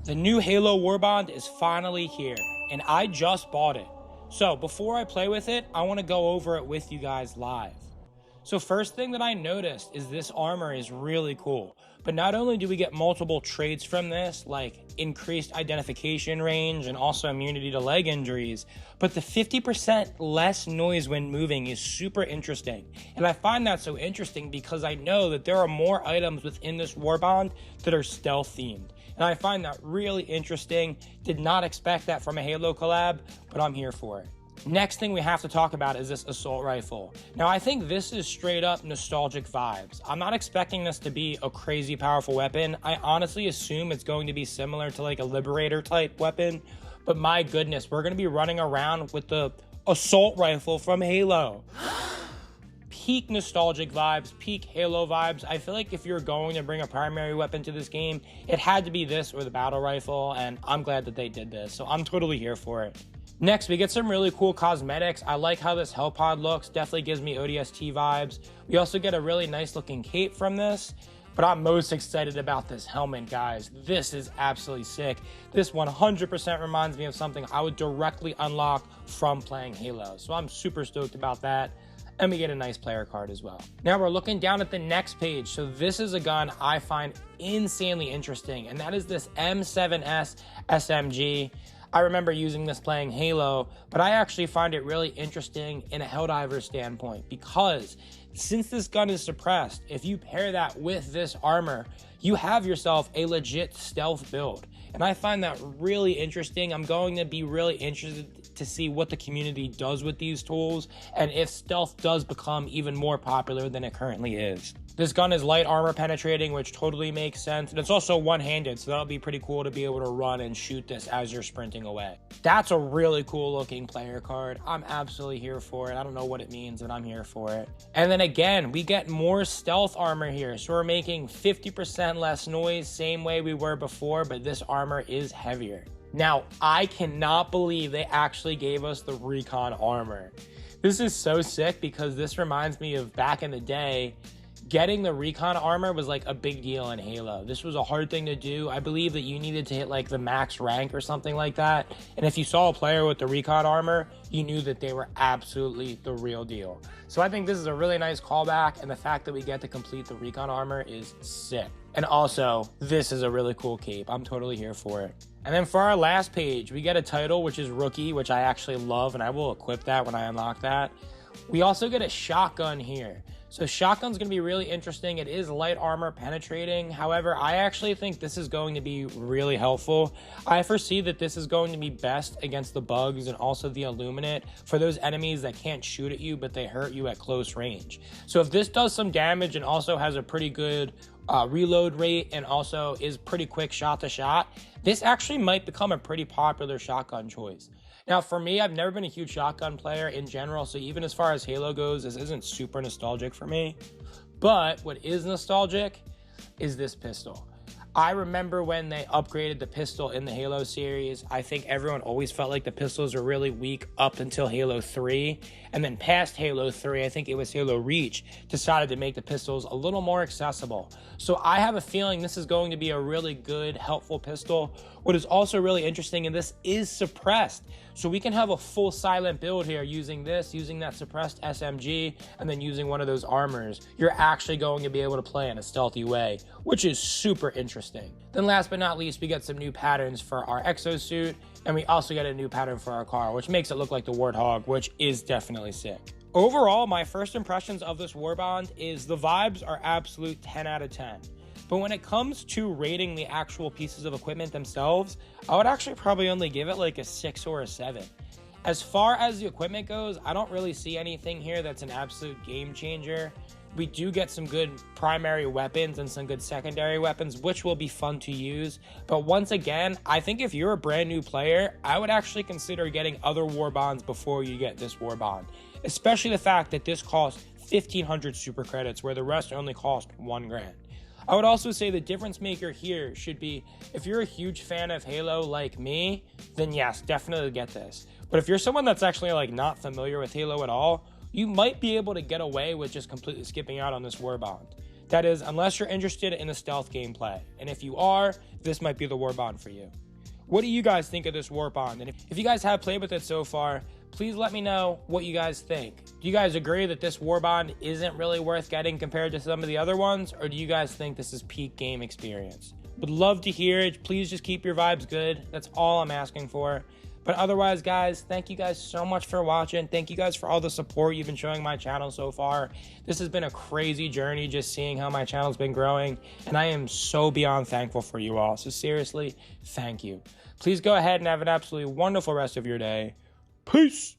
The new Halo Warbond is finally here, and I just bought it. So before I play with it, I want to go over it with you guys live. So first thing that I noticed is this armor is really cool. But not only do we get multiple traits from this, like increased identification range and also immunity to leg injuries, but the 50% less noise when moving is super interesting. And I find that so interesting because I know that there are more items within this Warbond that are stealth themed. And I find that really interesting. Did not expect that from a Halo collab, but I'm here for it. Next thing we have to talk about is this assault rifle. Now, I think this is straight up nostalgic vibes. I'm not expecting this to be a crazy powerful weapon. I honestly assume it's going to be similar to like a Liberator type weapon, but my goodness, we're going to be running around with the assault rifle from Halo. Peak nostalgic vibes, peak Halo vibes. I feel like if you're going to bring a primary weapon to this game, it had to be this or the battle rifle, and I'm glad that they did this, so I'm totally here for it. Next, we get some really cool cosmetics. I like how this Hell Pod looks, definitely gives me ODST vibes. We also get a really nice looking cape from this, but I'm most excited about this helmet, guys. This is absolutely sick. This 100% reminds me of something I would directly unlock from playing Halo, so I'm super stoked about that. And we get a nice player card as well. Now we're looking down at the next page. So this is a gun I find insanely interesting, and that is this M7S SMG. I remember using this playing Halo, but I actually find it really interesting in a Helldivers standpoint because since this gun is suppressed, if you pair that with this armor, you have yourself a legit stealth build. And I find that really interesting. I'm going to be really interested to see what the community does with these tools and if stealth does become even more popular than it currently is. This gun is light armor penetrating, which totally makes sense. And it's also one-handed, so that'll be pretty cool to be able to run and shoot this as you're sprinting away. That's a really cool looking player card. I'm absolutely here for it. I don't know what it means, but I'm here for it. And then again, we get more stealth armor here. So we're making 50% less noise, same way we were before, but this armor is heavier. Now, I cannot believe they actually gave us the Recon armor. This is so sick because this reminds me of back in the day. Getting the Recon armor was like a big deal in Halo. This was a hard thing to do. I believe that you needed to hit like the max rank or something like that. And if you saw a player with the Recon armor, you knew that they were absolutely the real deal. So I think this is a really nice callback, and the fact that we get to complete the Recon armor is sick. And also, this is a really cool cape. I'm totally here for it. And then for our last page, we get a title, which is Rookie, which I actually love, and I will equip that when I unlock that. We also get a shotgun here. So shotgun's going to be really interesting. It is light armor penetrating. However, I actually think this is going to be really helpful. I foresee that this is going to be best against the bugs and also the illuminate for those enemies that can't shoot at you, but they hurt you at close range. So if this does some damage and also has a pretty good reload rate and also is pretty quick shot to shot, this actually might become a pretty popular shotgun choice. Now, for me, I've never been a huge shotgun player in general, so even as far as Halo goes, this isn't super nostalgic for me. But what is nostalgic is this pistol. I remember when they upgraded the pistol in the Halo series. I think everyone always felt like the pistols were really weak up until Halo 3. And then past Halo 3, I think it was Halo Reach, decided to make the pistols a little more accessible. So I have a feeling this is going to be a really good, helpful pistol. What is also really interesting, and this is suppressed. So we can have a full silent build here using this, using that suppressed SMG, and then using one of those armors. You're actually going to be able to play in a stealthy way, which is super interesting. Then last but not least, we get some new patterns for our exosuit, and we also get a new pattern for our car, which makes it look like the Warthog, which is definitely sick. Overall, my first impressions of this Warbond is the vibes are absolute 10 out of 10. But when it comes to rating the actual pieces of equipment themselves, I would actually probably only give it like a 6 or a 7. As far as the equipment goes, I don't really see anything here that's an absolute game changer. We do get some good primary weapons and some good secondary weapons, which will be fun to use. But once again, I think if you're a brand new player, I would actually consider getting other Warbonds before you get this Warbond. Especially the fact that this costs 1,500 super credits, where the rest only cost 1 grand. I would also say the difference maker here should be, if you're a huge fan of Halo like me, then yes, definitely get this. But if you're someone that's actually like not familiar with Halo at all, you might be able to get away with just completely skipping out on this Warbond. That is, unless you're interested in the stealth gameplay. And if you are, this might be the Warbond for you. What do you guys think of this Warbond? And if you guys have played with it so far, please let me know what you guys think. Do you guys agree that this Warbond isn't really worth getting compared to some of the other ones? Or do you guys think this is peak game experience? Would love to hear it. Please just keep your vibes good. That's all I'm asking for. But otherwise, guys, thank you guys so much for watching. Thank you guys for all the support you've been showing my channel so far. This has been a crazy journey just seeing how my channel's been growing. And I am so beyond thankful for you all. So seriously, thank you. Please go ahead and have an absolutely wonderful rest of your day. Peace.